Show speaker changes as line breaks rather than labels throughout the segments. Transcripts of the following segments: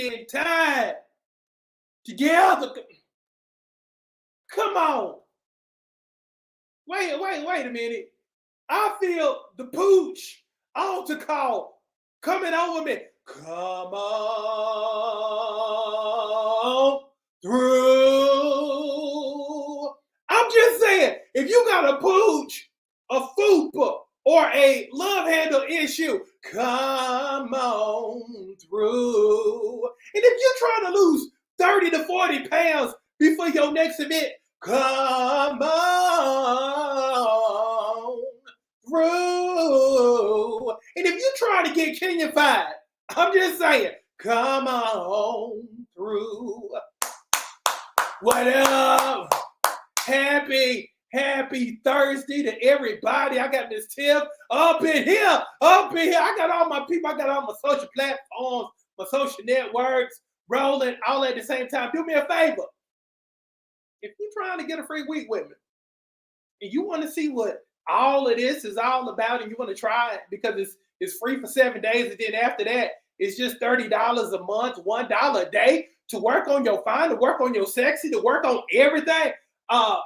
spend time together. Come on. Wait a minute. I feel the pooch altar call coming over me. Come on through. I'm just saying, if you got a pooch, a fupa, or a love handle issue, come on through. And if you're trying to lose 30 to 40 pounds before your next event, come on through. And if you're trying to get Kenyan-fied, I'm just saying, come on through. What up? Happy Thursday to everybody. I got this tip up in here. I got all my people. I got all my social platforms, my social networks rolling all at the same time. Do me a favor. If you're trying to get a free week with me and you want to see what all of this is all about and you want to try it because it's free for 7 days, and then after that, it's just $30 a month, $1 a day to work on your fine, to work on your sexy, to work on everything.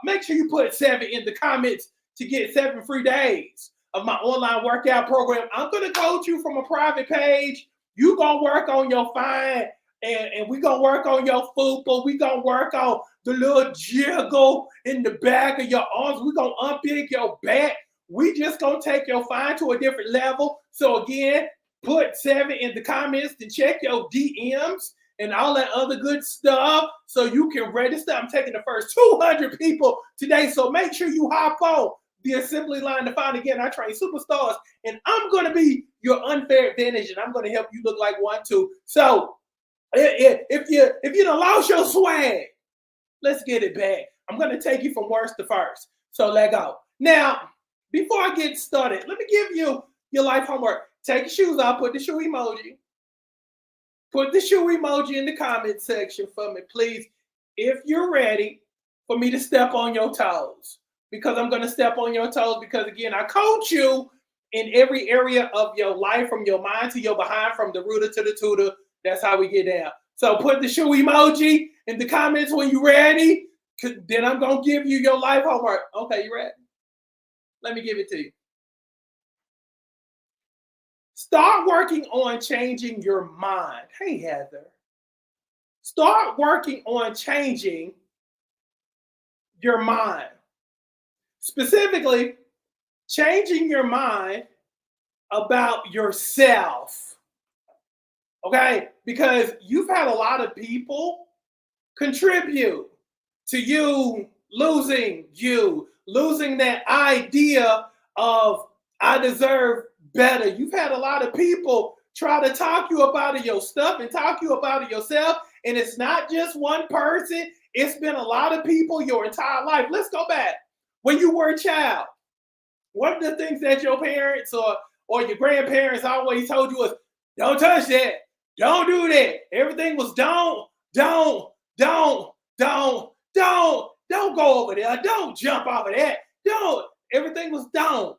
Make sure you put 7 in the comments to get 7 free days of my online workout program. I'm going to coach you from a private page. You going to work on your fine, and we going to work on your fupa. We going to work on the little jiggle in the back of your arms. We going to unpick your back. We just going to take your fine to a different level. So again, put 7 in the comments to check your DMs and all that other good stuff so you can register. I'm taking the first 200 people today, so make sure you hop on the assembly line to find. Again, I train superstars, and I'm going to be your unfair advantage, and I'm going to help you look like one too. So if you done lost your swag, let's get it back. I'm going to take you from worst to first. So let go. Now, before I get started, let me give you your life homework. Take your shoes off, put the shoe emoji. Put the shoe emoji in the comment section for me, please, if you're ready for me to step on your toes. Because I'm going to step on your toes because, again, I coach you in every area of your life, from your mind to your behind, from the rooter to the tutor. That's how we get down. So put the shoe emoji in the comments when you're ready. Then I'm going to give you your life homework. Okay, you ready? Let me give it to you. Start working on changing your mind. Hey, Heather. Start working on changing your mind. Specifically, changing your mind about yourself. Okay? Because you've had a lot of people contribute to you losing that idea of I deserve better. You've had a lot of people try to talk you up out of your stuff and talk you up out of yourself. And it's not just one person. It's been a lot of people your entire life. Let's go back. When you were a child, one of the things that your parents or your grandparents always told you was, don't touch that. Don't do that. Everything was don't go over there. Don't jump off of that. Don't. Everything was don't.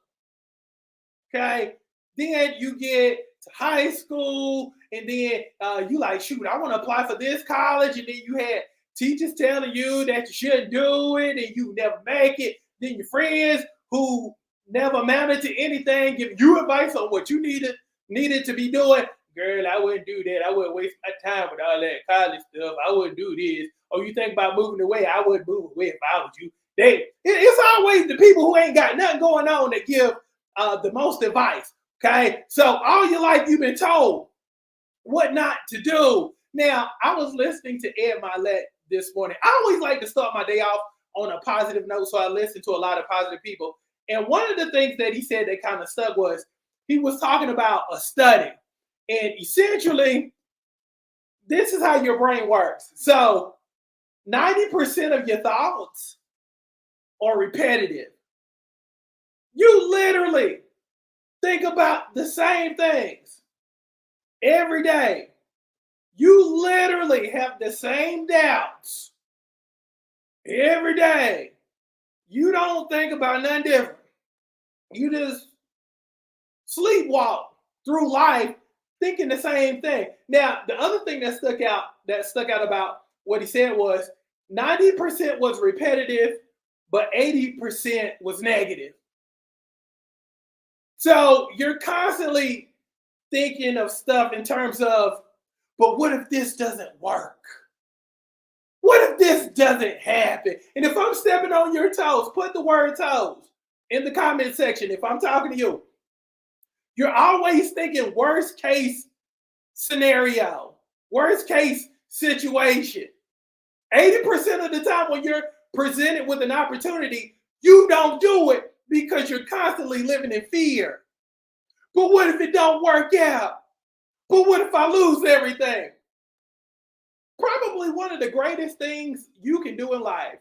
Okay. Then you get to high school, and then you like, shoot, I want to apply for this college, and then you had teachers telling you that you shouldn't do it, and you never make it. Then your friends who never amounted to anything giving you advice on what you needed to be doing. Girl, I wouldn't do that. I wouldn't waste my time with all that college stuff. I wouldn't do this. Oh, you think about moving away? I wouldn't move away if I was you. It's always the people who ain't got nothing going on that give the most advice. Okay, so all your life you've been told what not to do. Now, I was listening to Ed Mylett this morning. I always like to start my day off on a positive note, so I listen to a lot of positive people. And one of the things that he said that kind of stuck was he was talking about a study. And essentially, this is how your brain works. So 90% of your thoughts are repetitive. You literally think about the same things every day. You literally have the same doubts every day. You don't think about nothing different. You just sleepwalk through life thinking the same thing. Now, the other thing that stuck out about what he said was 90% was repetitive, but 80% was negative. So you're constantly thinking of stuff in terms of, but what if this doesn't work? What if this doesn't happen? And if I'm stepping on your toes, put the word toes in the comment section. If I'm talking to you, you're always thinking worst case scenario, worst case situation. 80% of the time when you're presented with an opportunity, you don't do it because you're constantly living in fear. But what if it don't work out? But what if I lose everything? Probably one of the greatest things you can do in life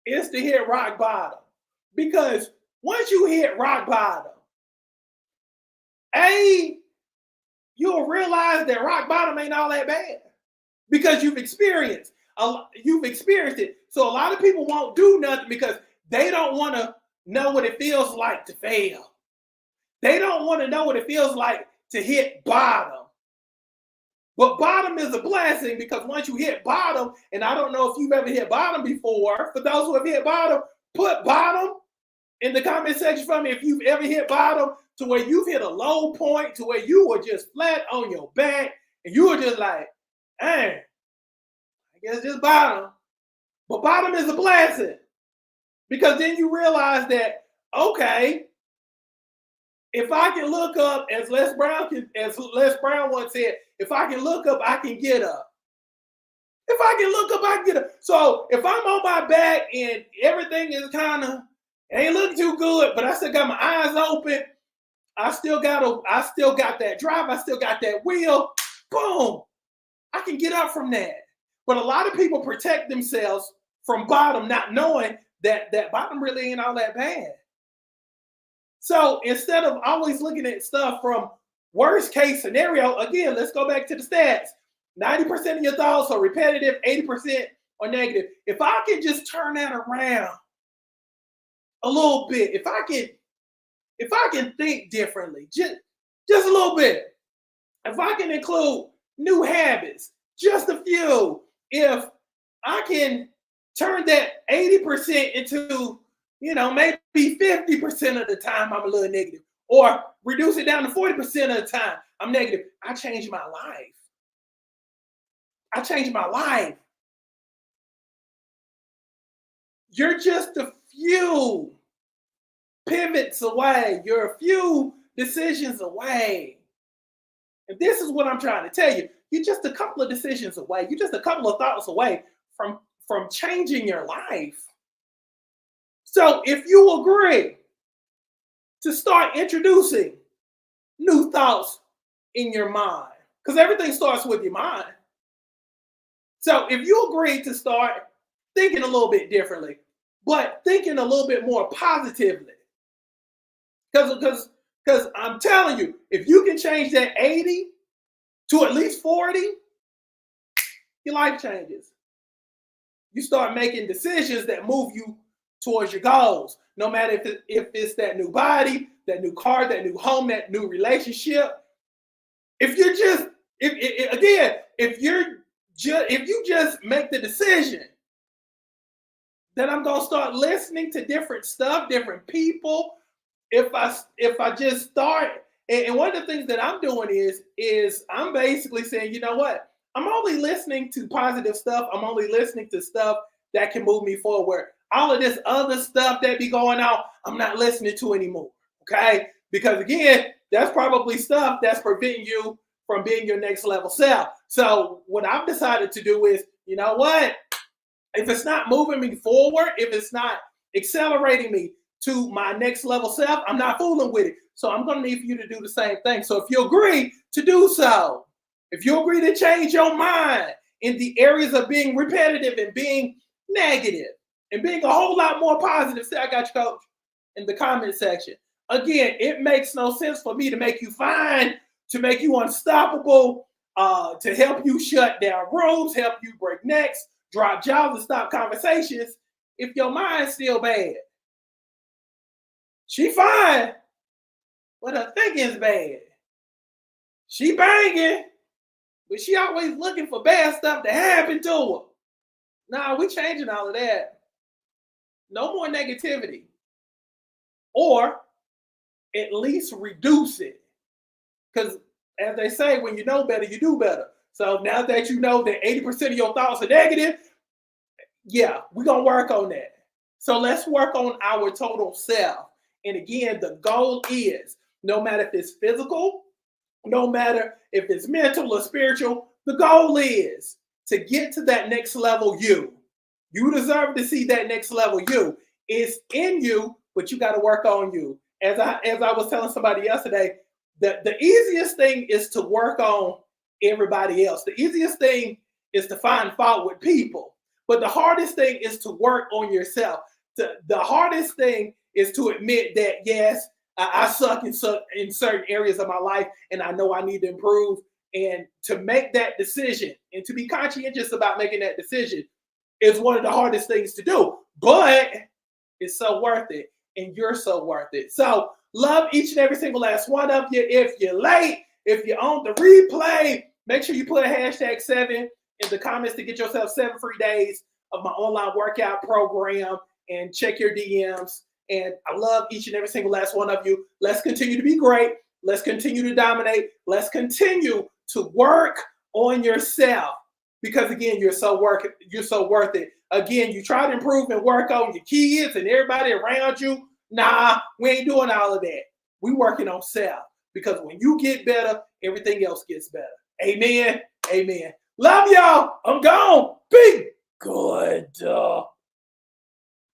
is to hit rock bottom. Because once you hit rock bottom, you'll realize that rock bottom ain't all that bad because you've experienced it. So a lot of people won't do nothing because they don't want to know what it feels like to fail. They don't want to know what it feels like to hit bottom. But bottom is a blessing because once you hit bottom, and I don't know if you've ever hit bottom before, for those who have hit bottom, put bottom in the comment section for me if you've ever hit bottom to where you've hit a low point, to where you were just flat on your back, and you were just like, I guess just bottom. But bottom is a blessing because then you realize that, okay, if I can look up, as Les Brown once said, if I can look up, I can get up. If I can look up, I can get up. So if I'm on my back and everything is kind of ain't looking too good, but I still got my eyes open, I still got that drive, I still got that wheel, boom, I can get up from that. But a lot of people protect themselves from bottom, not knowing that bottom really ain't all that bad. So instead of always looking at stuff from worst case scenario, again, let's go back to the stats. 90% of your thoughts are repetitive, 80% are negative. If I can just turn that around a little bit, if I can think differently, just a little bit, if I can include new habits, just a few, if I can turn that 80% into, maybe 50% of the time I'm a little negative, or reduce it down to 40% of the time I'm negative, I changed my life. You're just a few pivots away. You're a few decisions away. And this is what I'm trying to tell you. You're just a couple of decisions away. You're just a couple of thoughts away from changing your life. So if you agree to start introducing new thoughts in your mind, because everything starts with your mind. So if you agree to start thinking a little bit differently, but thinking a little bit more positively, because I'm telling you, if you can change that 80 to at least 40, your life changes. You start making decisions that move you towards your goals, no matter if it's that new body, that new car, that new home, that new relationship. If you just make the decision that I'm gonna start listening to different stuff, different people. If I just start, and one of the things that I'm doing is I'm basically saying, you know what? I'm only listening to positive stuff. I'm only listening to stuff that can move me forward. All of this other stuff that be going on, I'm not listening to anymore. Okay? Because again, that's probably stuff that's preventing you from being your next level self. So what I've decided to do is, you know what? If it's not moving me forward, if it's not accelerating me to my next level self, I'm not fooling with it. So I'm going to need for you to do the same thing. So if you agree to do so, if you agree to change your mind in the areas of being repetitive and being negative and being a whole lot more positive, say, I got you, coach, in the comment section. Again, it makes no sense for me to make you fine, to make you unstoppable, to help you shut down rooms, help you break necks, drop jobs, and stop conversations if your mind's still bad. She fine, but her thinking's bad. She banging, but she always looking for bad stuff to happen to her. Nah, we changing all of that. No more negativity. Or at least reduce it. Because as they say, when you know better, you do better. So now that you know that 80% of your thoughts are negative, yeah, we're going to work on that. So let's work on our total self. And again, the goal is no matter if it's physical, no matter if it's mental or spiritual, the goal is to get to that next level you. You deserve to see that next level you. It's in you, but you got to work on you. As I was telling somebody yesterday, the easiest thing is to work on everybody else. The easiest thing is to find fault with people. But the hardest thing is to work on yourself. The hardest thing is to admit that, yes, I suck in certain areas of my life, and I know I need to improve. And to make that decision and to be conscientious about making that decision is one of the hardest things to do. But it's so worth it, and you're so worth it. So love each and every single last one of you. If you're late, if you're on the replay, make sure you put a #7 in the comments to get yourself 7 free days of my online workout program, and check your DMs. And I love each and every single last one of you. Let's continue to be great. Let's continue to dominate. Let's continue to work on yourself, because again, you're so worth it. Again, you try to improve and work on your kids and everybody around you. Nah, we ain't doing all of that. We working on self, because when you get better, everything else gets better. Amen. Amen. Love y'all. I'm gone. Be good.